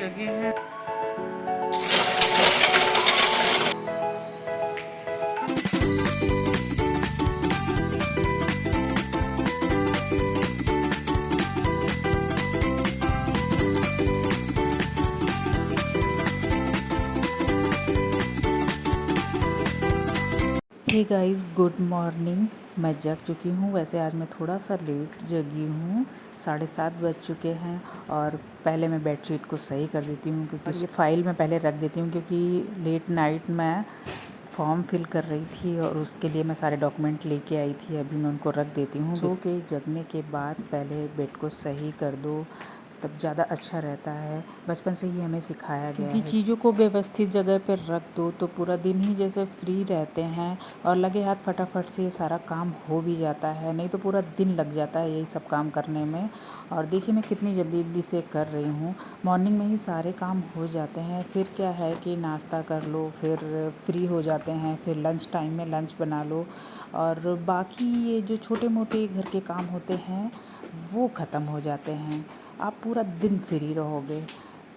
जगह है। Hey guys, good morning. मैं जग चुकी हूँ। वैसे आज मैं थोड़ा सा लेट जगी हूँ, 7:30 बज चुके हैं। और पहले मैं बेडशीट को सही कर देती हूँ, क्योंकि ये फाइल मैं पहले रख देती हूँ, क्योंकि लेट नाइट मैं फॉर्म फिल कर रही थी और उसके लिए मैं सारे डॉक्यूमेंट लेके आई थी। अभी मैं उनको रख देती हूँ। सो के जगने के बाद पहले बेड को सही कर दो, तब ज़्यादा अच्छा रहता है। बचपन से ही हमें सिखाया गया है, क्योंकि चीज़ों को व्यवस्थित जगह पर रख दो तो पूरा दिन ही जैसे फ्री रहते हैं और लगे हाथ फटाफट से ये सारा काम हो भी जाता है। नहीं तो पूरा दिन लग जाता है यही सब काम करने में। और देखिए मैं कितनी जल्दी जल्दी से कर रही हूँ। मॉर्निंग में ही सारे काम हो जाते हैं। फिर क्या है कि नाश्ता कर लो, फिर फ्री हो जाते हैं, फिर लंच टाइम में लंच बना लो, और बाकी ये जो छोटे मोटे घर के काम होते हैं वो ख़त्म हो जाते हैं। आप पूरा दिन फ्री रहोगे।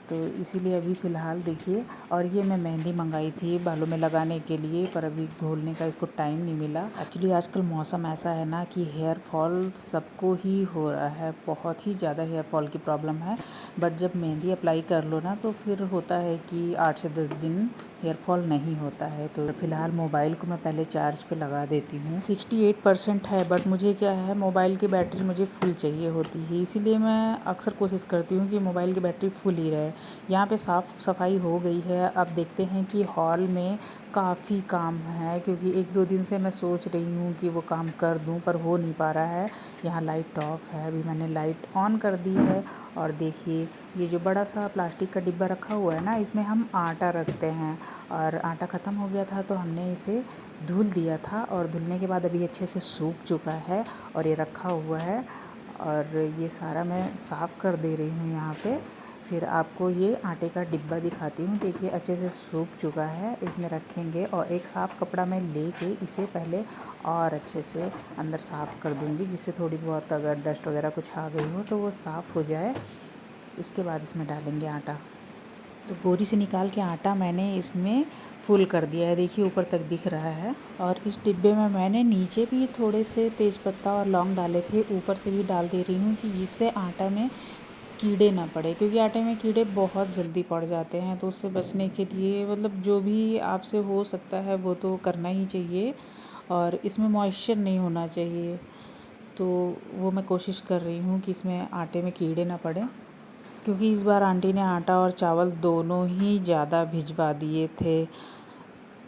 तो इसीलिए अभी फ़िलहाल देखिए। और ये मैं मेहंदी मंगाई थी बालों में लगाने के लिए, पर अभी घोलने का इसको टाइम नहीं मिला। एक्चुअली आजकल मौसम ऐसा है ना कि हेयर फॉल सबको ही हो रहा है, बहुत ही ज़्यादा हेयर फॉल की प्रॉब्लम है। बट जब मेहंदी अप्लाई कर लो ना तो फिर होता है कि 8 से 10 दिन हेयर फॉल नहीं होता है। तो फ़िलहाल मोबाइल को मैं पहले चार्ज पे लगा देती हूँ। 68% है, बट मुझे क्या है, मोबाइल की बैटरी मुझे फुल चाहिए होती है। इसीलिए मैं अक्सर कोशिश करती हूँ कि मोबाइल की बैटरी फुल ही रहे। यहाँ पे साफ़ सफाई हो गई है। अब देखते हैं कि हॉल में काफ़ी काम है, क्योंकि 1-2 दिन से मैं सोच रही हूँ कि वो काम कर दूँ, पर हो नहीं पा रहा है। यहाँ लाइट ऑफ है, अभी मैंने लाइट ऑन कर दी है। और देखिए ये जो बड़ा सा प्लास्टिक का डिब्बा रखा हुआ है ना, इसमें हम आटा रखते हैं। और आटा ख़त्म हो गया था तो हमने इसे धुल दिया था, और धुलने के बाद अभी अच्छे से सूख चुका है और ये रखा हुआ है। और ये सारा मैं साफ़ कर दे रही हूँ यहाँ पे। फिर आपको ये आटे का डिब्बा दिखाती हूँ। देखिए अच्छे से सूख चुका है, इसमें रखेंगे। और एक साफ़ कपड़ा मैं लेके इसे पहले और अच्छे से अंदर साफ़ कर दूँगी, जिससे थोड़ी बहुत अगर डस्ट वगैरह कुछ आ गई हो तो वो साफ़ हो जाए। इसके बाद इसमें डालेंगे आटा। तो बोरी से निकाल के आटा मैंने इसमें फुल कर दिया है, देखिए ऊपर तक दिख रहा है। और इस डिब्बे में मैंने नीचे भी थोड़े से तेज़पत्ता और लौंग डाले थे, ऊपर से भी डाल दे रही हूँ कि जिससे आटा में कीड़े ना पड़े, क्योंकि आटे में कीड़े बहुत जल्दी पड़ जाते हैं। तो उससे बचने के लिए मतलब जो भी आपसे हो सकता है वो तो करना ही चाहिए। और इसमें मॉइस्चर नहीं होना चाहिए, तो वो मैं कोशिश कर रही हूँ कि इसमें आटे में कीड़े ना पड़े। क्योंकि इस बार आंटी ने आटा और चावल दोनों ही ज़्यादा भिजवा दिए थे,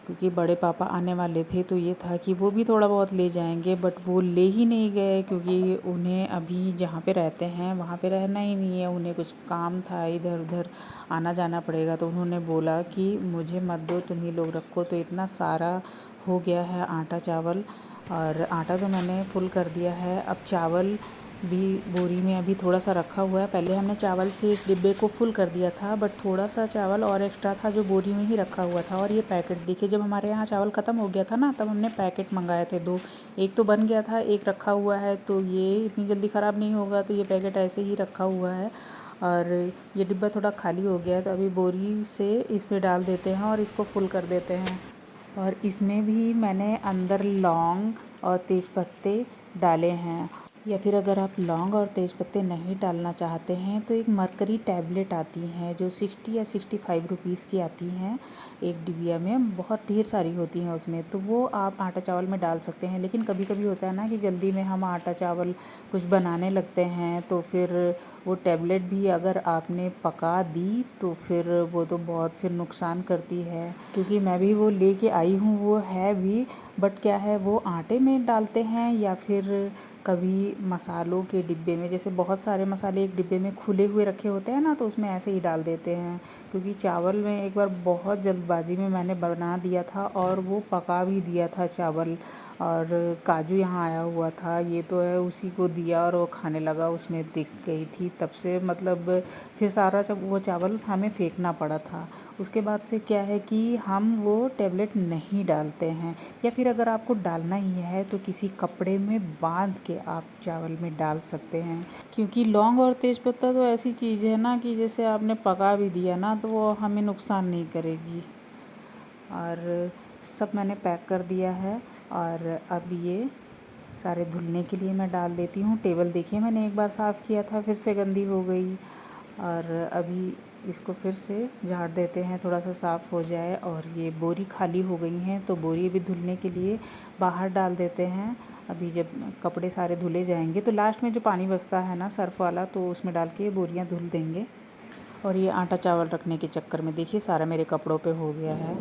क्योंकि बड़े पापा आने वाले थे तो ये था कि वो भी थोड़ा बहुत ले जाएंगे, बट वो ले ही नहीं गए, क्योंकि उन्हें अभी जहाँ पे रहते हैं वहाँ पे रहना ही नहीं है। उन्हें कुछ काम था, इधर उधर आना जाना पड़ेगा। तो उन्होंने बोला कि मुझे मत दो, तुम ही लोग रखो। तो इतना सारा हो गया है आटा चावल। और आटा तो मैंने फुल कर दिया है। अब चावल भी बोरी में अभी थोड़ा सा रखा हुआ है। पहले हमने चावल से इस डिब्बे को फुल कर दिया था, बट थोड़ा सा चावल और एक्स्ट्रा था जो बोरी में ही रखा हुआ था। और ये पैकेट देखिए, जब हमारे यहाँ चावल ख़त्म हो गया था ना, तब हमने पैकेट मंगाए थे 2। एक तो बन गया था, एक रखा हुआ है। तो ये इतनी जल्दी ख़राब नहीं होगा, तो ये पैकेट ऐसे ही रखा हुआ है। और ये डिब्बा थोड़ा खाली हो गया है, तो अभी बोरी से इसमें डाल देते हैं और इसको फुल कर देते हैं। और इसमें भी मैंने अंदर लौंग और तेज़पत्ते डाले हैं। या फिर अगर आप लौंग और तेज़पत्ते नहीं डालना चाहते हैं तो एक मरकरी टैबलेट आती हैं जो 60 या 65 रुपीज़ की आती हैं एक डिबिया में, बहुत ढेर सारी होती हैं उसमें। तो वो आप आटा चावल में डाल सकते हैं। लेकिन कभी कभी होता है ना कि जल्दी में हम आटा चावल कुछ बनाने लगते हैं, तो फिर वो टैबलेट भी अगर आपने पका दी तो फिर वो तो बहुत फिर नुकसान करती है। क्योंकि मैं भी वो लेके आई हूँ, वो है भी, बट क्या है वो आटे में डालते हैं या फिर कभी मसालों के डिब्बे में, जैसे बहुत सारे मसाले एक डिब्बे में खुले हुए रखे होते हैं ना, तो उसमें ऐसे ही डाल देते हैं। क्योंकि चावल में एक बार बहुत जल्दबाजी में मैंने बना दिया था और वो पका भी दिया था चावल। और काजू यहाँ आया हुआ था, ये तो है उसी को दिया और वो खाने लगा, उसमें दिख गई थी। तब से मतलब फिर सारा जब वो चावल हमें फेंकना पड़ा था। उसके बाद से क्या है कि हम वो टैबलेट नहीं डालते हैं। या फिर अगर आपको डालना ही है तो किसी कपड़े में बांध के के आप चावल में डाल सकते हैं, क्योंकि लौंग और तेज़पत्ता तो ऐसी चीज़ है ना कि जैसे आपने पका भी दिया ना तो वो हमें नुकसान नहीं करेगी। और सब मैंने पैक कर दिया है और अब ये सारे धुलने के लिए मैं डाल देती हूँ। टेबल देखिए मैंने एक बार साफ़ किया था, फिर से गंदी हो गई और अभी इसको फिर से झाड़ देते हैं, थोड़ा सा साफ़ हो जाए। और ये बोरी खाली हो गई हैं तो बोरी भी धुलने के लिए बाहर डाल देते हैं। अभी जब कपड़े सारे धुले जाएंगे तो लास्ट में जो पानी बचता है ना सर्फ़ वाला, तो उसमें डाल के बोरियां धुल देंगे। और ये आटा चावल रखने के चक्कर में देखिए सारा मेरे कपड़ों पे हो गया है,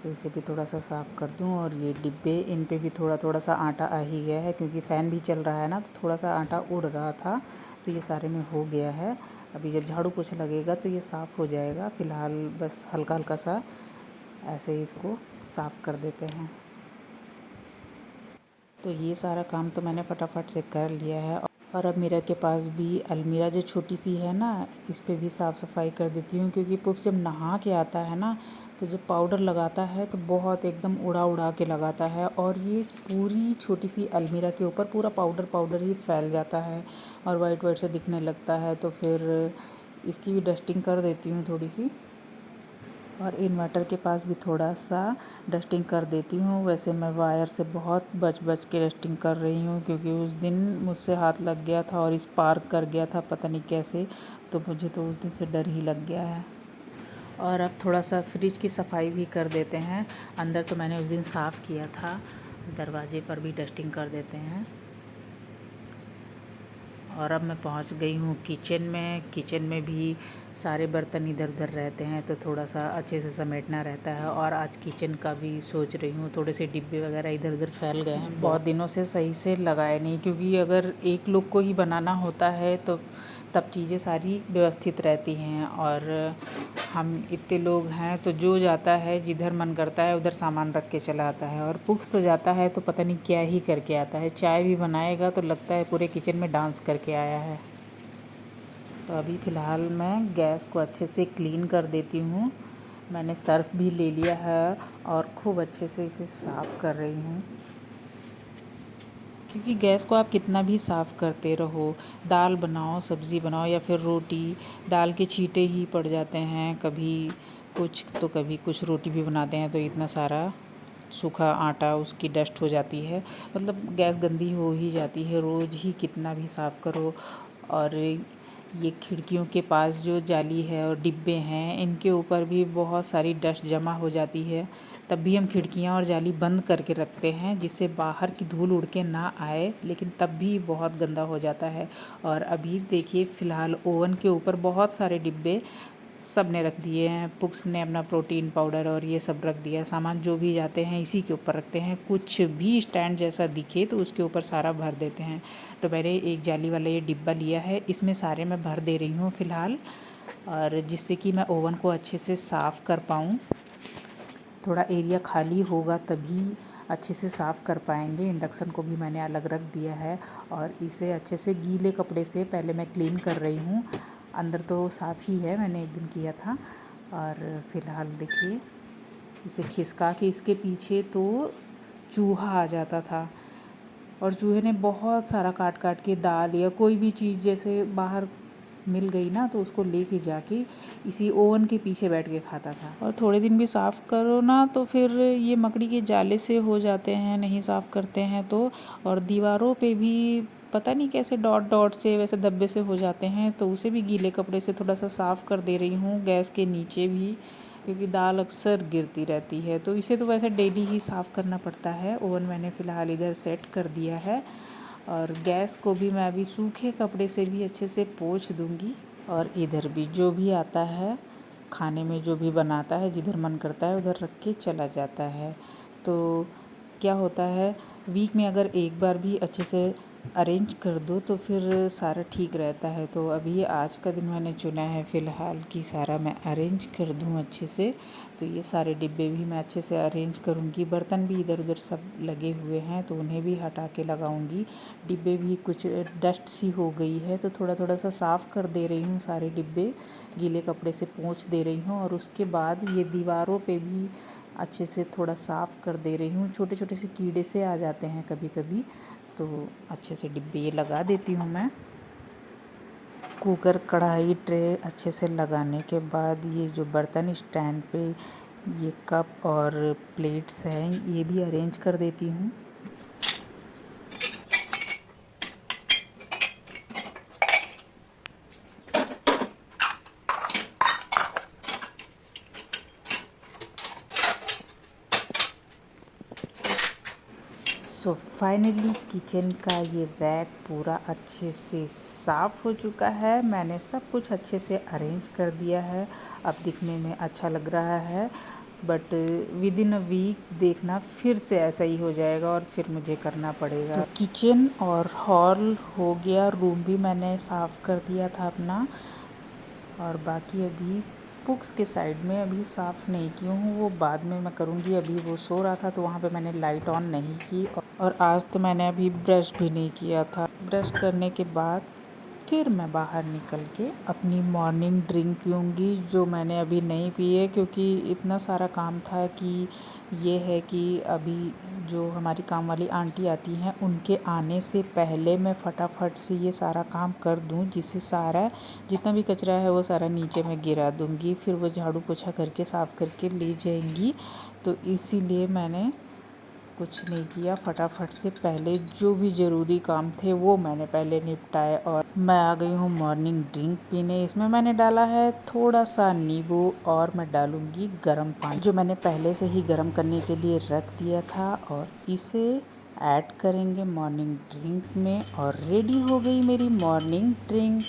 तो इसे भी थोड़ा सा साफ़ कर दूं। और ये डिब्बे, इन पे भी थोड़ा थोड़ा सा आटा आ ही गया है, क्योंकि फ़ैन भी चल रहा है ना, तो थोड़ा सा आटा उड़ रहा था, तो ये सारे में हो गया है। अभी जब झाड़ू पोछा लगेगा तो ये साफ़ हो जाएगा। फ़िलहाल बस हल्का हल्का सा ऐसे ही इसको साफ़ कर देते हैं। तो ये सारा काम तो मैंने फटाफट से कर लिया है। और अब मिरर के पास भी अलमीरा जो छोटी सी है ना, इस पे भी साफ़ सफाई कर देती हूँ, क्योंकि पुक्स जब नहा के आता है ना तो जब पाउडर लगाता है तो बहुत एकदम उड़ा उड़ा के लगाता है, और ये इस पूरी छोटी सी अलमीरा के ऊपर पूरा पाउडर पाउडर ही फैल जाता है और वाइट वाइट से दिखने लगता है। तो फिर इसकी भी डस्टिंग कर देती हूँ थोड़ी सी। और इन्वर्टर के पास भी थोड़ा सा डस्टिंग कर देती हूँ। वैसे मैं वायर से बहुत बच बच के डस्टिंग कर रही हूँ, क्योंकि उस दिन मुझसे हाथ लग गया था और स्पार्क कर गया था पता नहीं कैसे, तो मुझे तो उस दिन से डर ही लग गया है। और अब थोड़ा सा फ्रिज की सफाई भी कर देते हैं। अंदर तो मैंने उस दिन साफ़ किया था, दरवाजे पर भी डस्टिंग कर देते हैं। और अब मैं पहुंच गई हूँ किचन में। किचन में भी सारे बर्तन इधर उधर रहते हैं, तो थोड़ा सा अच्छे से समेटना रहता है। और आज किचन का भी सोच रही हूँ, थोड़े से डिब्बे वगैरह इधर उधर फैल गए हैं, बहुत दिनों से सही से लगाए नहीं, क्योंकि अगर एक लोग को ही बनाना होता है तो तब चीज़ें सारी व्यवस्थित रहती हैं। और हम इतने लोग हैं तो जो जाता है जिधर मन करता है उधर सामान रख के चला आता है, और पुक्स तो जाता है तो पता नहीं क्या ही करके आता है। चाय भी बनाएगा तो लगता है पूरे किचन में डांस करके आया है। तो अभी फ़िलहाल मैं गैस को अच्छे से क्लीन कर देती हूँ। मैंने सर्फ़ भी ले लिया है और खूब अच्छे से इसे साफ़ कर रही हूँ, क्योंकि गैस को आप कितना भी साफ़ करते रहो, दाल बनाओ, सब्ज़ी बनाओ या फिर रोटी, दाल के छींटे ही पड़ जाते हैं। कभी कुछ तो कभी कुछ, रोटी भी बनाते हैं तो इतना सारा सूखा आटा, उसकी डस्ट हो जाती है। मतलब गैस गंदी हो ही जाती है, रोज़ ही कितना भी साफ़ करो। और ये खिड़कियों के पास जो जाली है और डिब्बे हैं, इनके ऊपर भी बहुत सारी डस्ट जमा हो जाती है। तब भी हम खिड़कियाँ और जाली बंद करके रखते हैं, जिससे बाहर की धूल उड़ के ना आए, लेकिन तब भी बहुत गंदा हो जाता है। और अभी देखिए फ़िलहाल ओवन के ऊपर बहुत सारे डिब्बे सब ने रख दिए हैं। पुक्स ने अपना प्रोटीन पाउडर और ये सब रख दिया, सामान जो भी जाते हैं इसी के ऊपर रखते हैं। कुछ भी स्टैंड जैसा दिखे तो उसके ऊपर सारा भर देते हैं। तो मैंने एक जाली वाला ये डिब्बा लिया है, इसमें सारे मैं भर दे रही हूँ फ़िलहाल, और जिससे कि मैं ओवन को अच्छे से साफ़ कर पाऊँ। थोड़ा एरिया खाली होगा तभी अच्छे से साफ़ कर पाएंगे। इंडक्शन को भी मैंने अलग रख दिया है और इसे अच्छे से गीले कपड़े से पहले मैं क्लीन कर रही हूँ। अंदर तो साफ़ ही है, मैंने एक दिन किया था। और फ़िलहाल देखिए इसे खिसका के, इसके पीछे तो चूहा आ जाता था और चूहे ने बहुत सारा काट काट के दाल या कोई भी चीज़ जैसे बाहर मिल गई ना तो उसको लेके जाके इसी ओवन के पीछे बैठ के खाता था। और थोड़े दिन भी साफ़ करो ना तो फिर ये मकड़ी के जाले से हो जाते हैं, नहीं साफ़ करते हैं तो। और दीवारों पे भी पता नहीं कैसे डॉट डॉट से वैसे धब्बे से हो जाते हैं, तो उसे भी गीले कपड़े से थोड़ा सा साफ़ कर दे रही हूँ। गैस के नीचे भी, क्योंकि दाल अक्सर गिरती रहती है, तो इसे तो वैसे डेली ही साफ़ करना पड़ता है। ओवन मैंने फ़िलहाल इधर सेट कर दिया है और गैस को भी मैं अभी सूखे कपड़े से भी अच्छे से पोंछ दूँगी। और इधर भी जो भी आता है खाने में, जो भी बनाता है, जिधर मन करता है उधर रख के चला जाता है। तो क्या होता है, वीक में अगर एक बार भी अच्छे से अरेंज कर दो तो फिर सारा ठीक रहता है। तो अभी आज का दिन मैंने चुना है फ़िलहाल कि सारा मैं अरेंज कर दूँ अच्छे से। तो ये सारे डिब्बे भी मैं अच्छे से अरेंज करूँगी। बर्तन भी इधर उधर सब लगे हुए हैं तो उन्हें भी हटा के लगाऊँगी। डिब्बे भी कुछ डस्ट सी हो गई है तो थोड़ा थोड़ा सा साफ़ कर दे रही हूँ। सारे डिब्बे गीले कपड़े से पोंछ दे रही हूँ और उसके बाद ये दीवारों पे भी अच्छे से थोड़ा साफ़ कर दे रही हूँ। छोटे छोटे से कीड़े से आ जाते हैं कभी कभी, तो अच्छे से डिब्बे ये लगा देती हूँ मैं। कुकर, कढ़ाई, ट्रे अच्छे से लगाने के बाद ये जो बर्तन स्टैंड पे ये कप और प्लेट्स हैं ये भी अरेंज कर देती हूँ। सो फाइनली किचन का ये रैक पूरा अच्छे से साफ़ हो चुका है। मैंने सब कुछ अच्छे से अरेंज कर दिया है। अब दिखने में अच्छा लग रहा है, but within a week देखना फिर से ऐसा ही हो जाएगा और फिर मुझे करना पड़ेगा। तो किचन और हॉल हो गया, रूम भी मैंने साफ़ कर दिया था अपना, और बाकी अभी बुक्स के साइड में अभी साफ़ नहीं की हूँ, वो बाद में मैं करूँगी। अभी वो सो रहा था तो वहाँ पे मैंने लाइट ऑन नहीं की, और आज तो मैंने अभी ब्रश भी नहीं किया था। ब्रश करने के बाद फिर मैं बाहर निकल के अपनी मॉर्निंग ड्रिंक पीऊँगी, जो मैंने अभी नहीं पी है क्योंकि इतना सारा काम था कि ये है कि अभी जो हमारी काम वाली आंटी आती हैं उनके आने से पहले मैं फटाफट से ये सारा काम कर दूं, जिससे सारा जितना भी कचरा है वो सारा नीचे मैं गिरा दूंगी, फिर वो झाड़ू पोछा करके साफ़ करके ले जाएंगी। तो इसीलिए मैंने कुछ नहीं किया, फटाफट से पहले जो भी ज़रूरी काम थे वो मैंने पहले निपटाए। और मैं आ गई हूँ मॉर्निंग ड्रिंक पीने। इसमें मैंने डाला है थोड़ा सा नींबू, और मैं डालूँगी गर्म पानी जो मैंने पहले से ही गर्म करने के लिए रख दिया था, और इसे ऐड करेंगे मॉर्निंग ड्रिंक में, और रेडी हो गई मेरी मॉर्निंग ड्रिंक।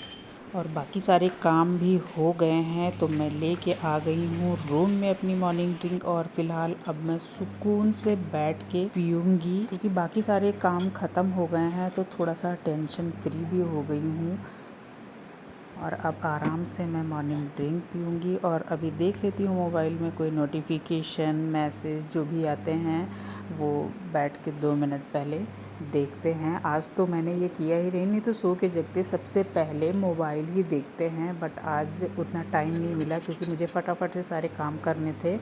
और बाकी सारे काम भी हो गए हैं तो मैं लेके आ गई हूँ रूम में अपनी मॉर्निंग ड्रिंक, और फिलहाल अब मैं सुकून से बैठ के पीऊँगी क्योंकि बाकी सारे काम ख़त्म हो गए हैं, तो थोड़ा सा टेंशन फ्री भी हो गई हूँ। और अब आराम से मैं मॉर्निंग ड्रिंक पीऊँगी, और अभी देख लेती हूँ मोबाइल में कोई नोटिफिकेशन मैसेज जो भी आते हैं वो बैठ के 2 मिनट पहले देखते हैं। आज तो मैंने ये किया ही नहीं तो सो के जगते सबसे पहले मोबाइल ही देखते हैं, बट आज उतना टाइम नहीं मिला क्योंकि मुझे फटाफट से सारे काम करने थे।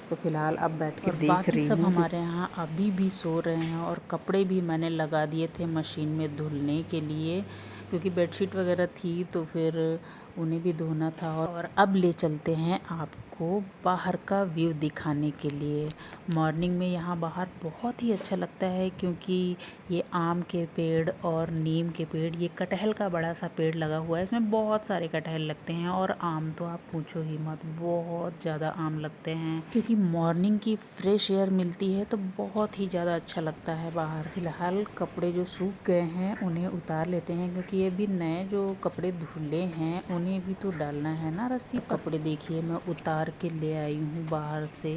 तो फ़िलहाल अब बैठ के देख रही हूँ। सब हमारे यहाँ अभी भी सो रहे हैं, और कपड़े भी मैंने लगा दिए थे मशीन में धुलने के लिए, क्योंकि बेडशीट वगैरह थी तो फिर उन्हें भी धोना था। और अब ले चलते हैं आपको बाहर का व्यू दिखाने के लिए। मॉर्निंग में यहाँ बाहर बहुत ही अच्छा लगता है क्योंकि ये आम के पेड़ और नीम के पेड़, ये कटहल का बड़ा सा पेड़ लगा हुआ है, इसमें बहुत सारे कटहल लगते हैं, और आम तो आप पूछो ही मत, बहुत ज़्यादा आम लगते हैं। क्योंकि मॉर्निंग की फ्रेश एयर मिलती है तो बहुत ही ज़्यादा अच्छा लगता है बाहर। फिलहाल कपड़े जो सूख गए हैं उन्हें उतार लेते हैं, क्योंकि ये भी नए जो कपड़े धुले हैं उन्हें भी तो डालना है ना रस्सी। कपड़े देखिए मैं उतार के ले आई हूँ बाहर से,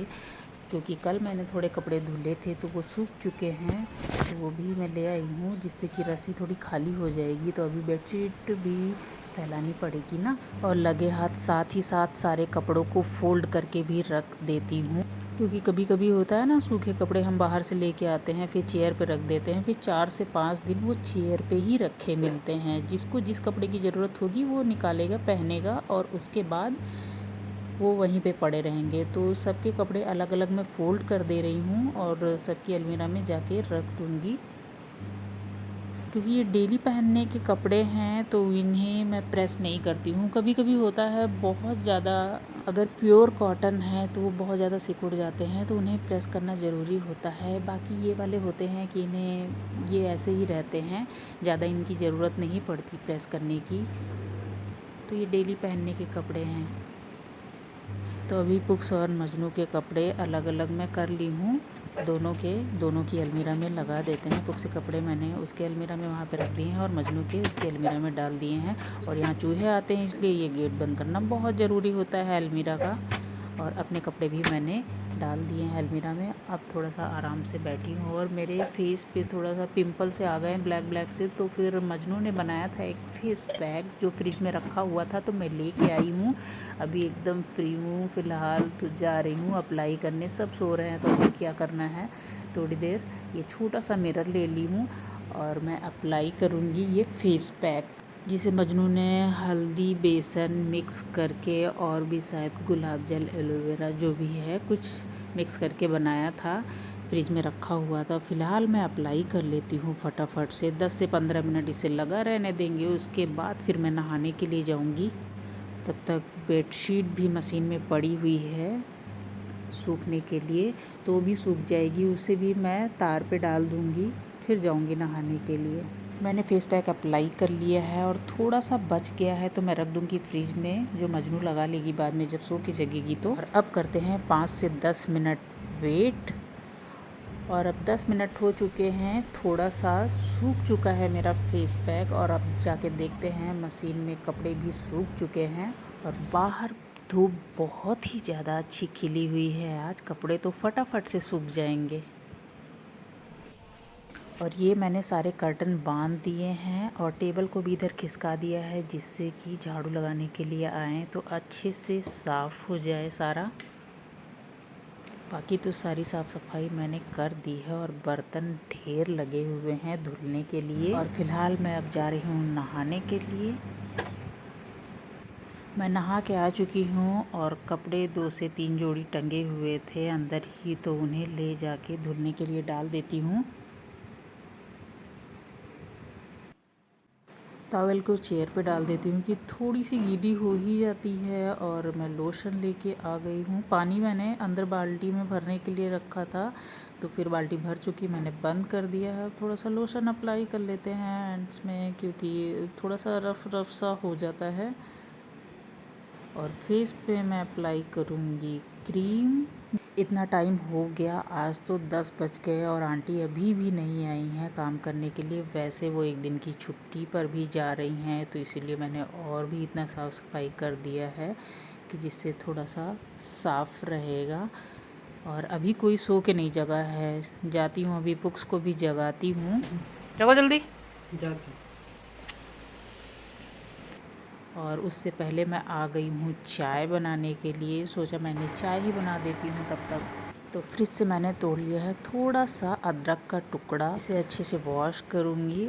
क्योंकि कल मैंने थोड़े कपड़े धुले थे तो वो सूख चुके हैं, तो वो भी मैं ले आई हूँ, जिससे कि रस्सी थोड़ी खाली हो जाएगी। तो अभी बेडशीट भी फैलानी पड़ेगी ना, और लगे हाथ साथ ही साथ सारे कपड़ों को फोल्ड करके भी रख देती हूँ, क्योंकि कभी कभी होता है ना सूखे कपड़े हम बाहर से लेके आते हैं, फिर चेयर पे रख देते हैं, फिर 4 से 5 दिन वो चेयर पे ही रखे मिलते हैं। जिसको जिस कपड़े की ज़रूरत होगी वो निकालेगा, पहनेगा, और उसके बाद वो वहीं पे पड़े रहेंगे। तो सबके कपड़े अलग अलग मैं फ़ोल्ड कर दे रही हूँ और सबकी अलमीरा में जाके रख दूँगी, क्योंकि ये डेली पहनने के कपड़े हैं तो इन्हें मैं प्रेस नहीं करती हूँ। कभी कभी होता है बहुत ज़्यादा, अगर प्योर कॉटन है तो वो बहुत ज़्यादा सिकुड़ जाते हैं तो उन्हें प्रेस करना ज़रूरी होता है। बाकी ये वाले होते हैं कि इन्हें ये ऐसे ही रहते हैं, ज़्यादा इनकी ज़रूरत नहीं पड़ती प्रेस करने की, तो ये डेली पहनने के कपड़े हैं। तो अभी पुक्स और मजनू के कपड़े अलग अलग मैं कर ली हूँ, दोनों की अलमीरा में लगा देते हैं। पुक्स के कपड़े मैंने उसके अलमीरा में वहाँ पे रख दिए हैं, और मजनू के उसके अलमीरा में डाल दिए हैं। और यहाँ चूहे आते हैं इसलिए ये गेट बंद करना बहुत ज़रूरी होता है अलमीरा का। और अपने कपड़े भी मैंने डाल दिए हैं अलमीरा में। अब थोड़ा सा आराम से बैठी हूँ, और मेरे फेस पे थोड़ा सा पिंपल से आ गए हैं ब्लैक से, तो फिर मजनू ने बनाया था एक फेस पैक जो फ्रिज में रखा हुआ था, तो मैं लेके आई हूँ। अभी एकदम फ्री हूँ फ़िलहाल, तो जा रही हूँ अप्लाई करने। सब सो रहे हैं तो अभी क्या करना है, थोड़ी देर ये छोटा सा मिरर ले ली हूँ और मैं अप्लाई करूँगी ये फेस पैक, जिसे मजनू ने हल्दी बेसन मिक्स करके और भी शायद गुलाब जल एलोवेरा जो भी है कुछ मिक्स करके बनाया था फ्रिज में रखा हुआ था। फ़िलहाल मैं अप्लाई कर लेती हूँ फटाफट से, 10 से 15 मिनट इसे लगा रहने देंगे। उसके बाद फिर मैं नहाने के लिए जाऊँगी। तब तक बेडशीट भी मशीन में पड़ी हुई है सूखने के लिए, तो भी सूख जाएगी। उसे भी मैं तार पे डाल दूँगी, फिर जाऊँगी नहाने के लिए। मैंने फेस पैक अप्लाई कर लिया है और थोड़ा सा बच गया है तो मैं रख दूँगी फ्रिज में, जो मजनू लगा लेगी बाद में जब सो के जगेगी तो। और अब करते हैं 5 से 10 मिनट वेट। और अब 10 मिनट हो चुके हैं, थोड़ा सा सूख चुका है मेरा फेस पैक। और अब जाके देखते हैं, मशीन में कपड़े भी सूख चुके हैं और बाहर धूप बहुत ही ज़्यादा अच्छी खिली हुई है। आज कपड़े तो फटाफट से सूख जाएंगे। और ये मैंने सारे कर्टन बांध दिए हैं और टेबल को भी इधर खिसका दिया है, जिससे कि झाड़ू लगाने के लिए आएँ तो अच्छे से साफ़ हो जाए सारा। बाकी तो सारी साफ़ सफाई मैंने कर दी है और बर्तन ढेर लगे हुए हैं धुलने के लिए। और फ़िलहाल मैं अब जा रही हूँ नहाने के लिए। मैं नहा के आ चुकी हूँ और कपड़े 2 से 3 जोड़ी टंगे हुए थे अंदर ही, तो उन्हें ले जाके धुलने के लिए डाल देती हूँ। टॉवेल को चेयर पे डाल देती हूँ कि थोड़ी सी गीली हो ही जाती है। और मैं लोशन लेके आ गई हूँ। पानी मैंने अंदर बाल्टी में भरने के लिए रखा था, तो फिर बाल्टी भर चुकी, मैंने बंद कर दिया है। थोड़ा सा लोशन अप्लाई कर लेते हैं हैंड्स में, क्योंकि थोड़ा सा रफ रफ सा हो जाता है। और फेस पे मैं अप्लाई करूँगी क्रीम। इतना टाइम हो गया, आज तो 10 बज गए और आंटी अभी भी नहीं आई हैं काम करने के लिए। वैसे वो एक दिन की छुट्टी पर भी जा रही हैं, तो इसीलिए मैंने और भी इतना साफ़ सफाई कर दिया है कि जिससे थोड़ा सा साफ़ रहेगा। और अभी कोई सो के नहीं जगा है। जाती हूँ अभी पुक्स को भी जगाती हूँ। जगो जल्दी। और उससे पहले मैं आ गई हूँ चाय बनाने के लिए। सोचा मैंने चाय ही बना देती हूँ तब तक। तो फ्रिज से मैंने तोड़ लिया है थोड़ा सा अदरक का टुकड़ा, इसे अच्छे से वॉश करूँगी।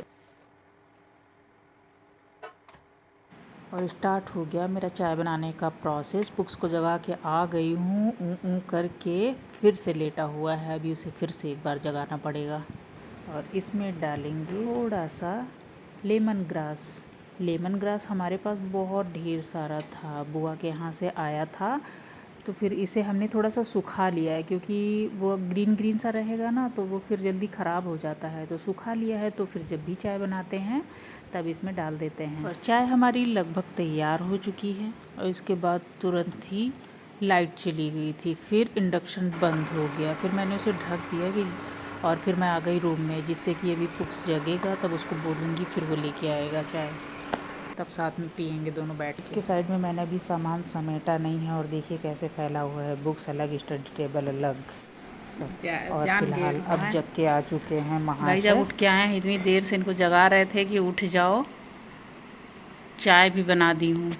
और स्टार्ट हो गया मेरा चाय बनाने का प्रोसेस। बुक्स को जगा के आ गई हूँ, ऊँ करके फिर से लेटा हुआ है। अभी उसे फिर से एक बार जगाना पड़ेगा। और इसमें डालेंगे थोड़ा सा लेमन ग्रास। लेमन ग्रास हमारे पास बहुत ढेर सारा था, बुआ के यहाँ से आया था, तो फिर इसे हमने थोड़ा सा सुखा लिया है, क्योंकि वो ग्रीन ग्रीन सा रहेगा ना तो वो फिर जल्दी ख़राब हो जाता है। तो सुखा लिया है, तो फिर जब भी चाय बनाते हैं तब इसमें डाल देते हैं। और चाय हमारी लगभग तैयार हो चुकी है। और इसके बाद तुरंत ही लाइट चली गई थी, फिर इंडक्शन बंद हो गया। फिर मैंने उसे ढक दिया कि और फिर मैं आ गई रूम में, जिससे कि अभी पुक्स जगेगा तब उसको बोलूँगी, फिर वो लेके आएगा चाय, तब साथ में पियेंगे दोनों बैठ। इसके साइड में मैंने अभी सामान समेटा नहीं है और देखिए कैसे फैला हुआ है, बुक्स अलग, स्टडी टेबल अलग सब। और फिलहाल अब जग के आ चुके हैं महाशय। जब उठ के आए हैं, इतनी देर से इनको जगा रहे थे कि उठ जाओ, चाय भी बना दी हूँ।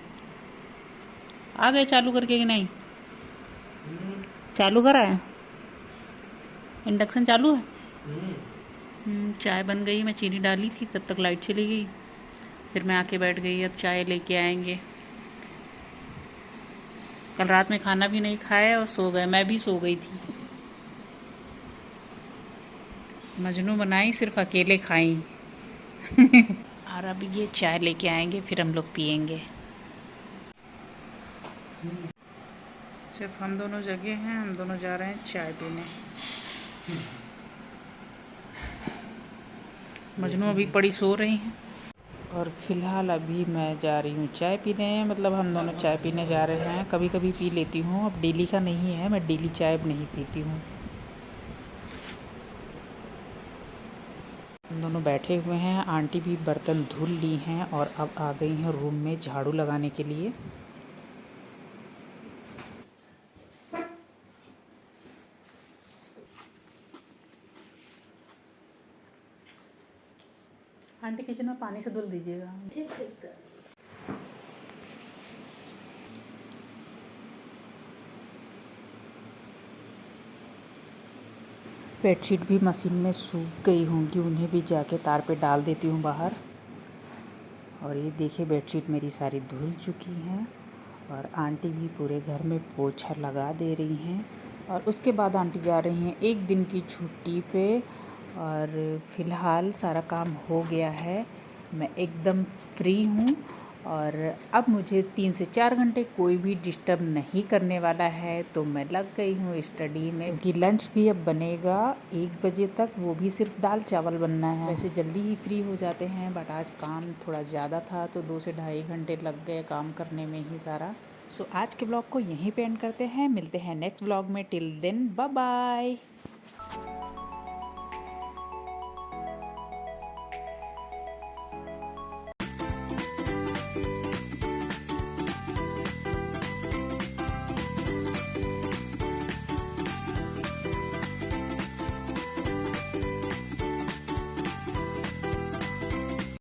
आ गए चालू करके कि नहीं? चालू करा है, इंडक्शन चालू है। चाय बन गई, मैं चीनी डाली थी, तब तक लाइट चली गई। फिर मैं आके बैठ गई, अब चाय लेके आएंगे। कल रात में खाना भी नहीं खाया और सो गए, मैं भी सो गई थी। मजनू बनाई, सिर्फ अकेले खाई। और अब ये चाय लेके आएंगे, फिर हम लोग पियेंगे। सिर्फ हम दोनों जगह हैं, हम दोनों जा रहे हैं चाय पीने। मजनू अभी पड़ी सो रही हैं। और फिलहाल अभी मैं जा रही हूँ चाय पीने, मतलब हम दोनों चाय पीने जा रहे हैं। कभी कभी पी लेती हूँ, अब डेली का नहीं है, मैं डेली चाय नहीं पीती हूँ। हम दोनों बैठे हुए हैं, आंटी भी बर्तन धुल ली हैं और अब आ गई हैं रूम में झाड़ू लगाने के लिए। आंटी किचन में पानी से धुल दीजिएगा। ठीक है। बेडशीट भी मशीन में सूख गई होंगी, उन्हें भी जाके तार पे डाल देती हूँ बाहर। और ये देखिए बेडशीट मेरी सारी धुल चुकी हैं और आंटी भी पूरे घर में पोछा लगा दे रही हैं। और उसके बाद आंटी जा रही हैं एक दिन की छुट्टी पे। और फ़िलहाल सारा काम हो गया है, मैं एकदम फ्री हूँ। और अब मुझे 3 से 4 घंटे कोई भी डिस्टर्ब नहीं करने वाला है, तो मैं लग गई हूँ स्टडी में, क्योंकि लंच भी अब बनेगा 1 बजे तक, वो भी सिर्फ दाल चावल बनना है। वैसे जल्दी ही फ्री हो जाते हैं, बट आज काम थोड़ा ज़्यादा था तो 2 से ढाई घंटे लग गए काम करने में ही सारा। सो आज के ब्लॉग को यहीं पे एंड करते हैं, मिलते हैं नेक्स्ट ब्लॉग में। Till then bye bye.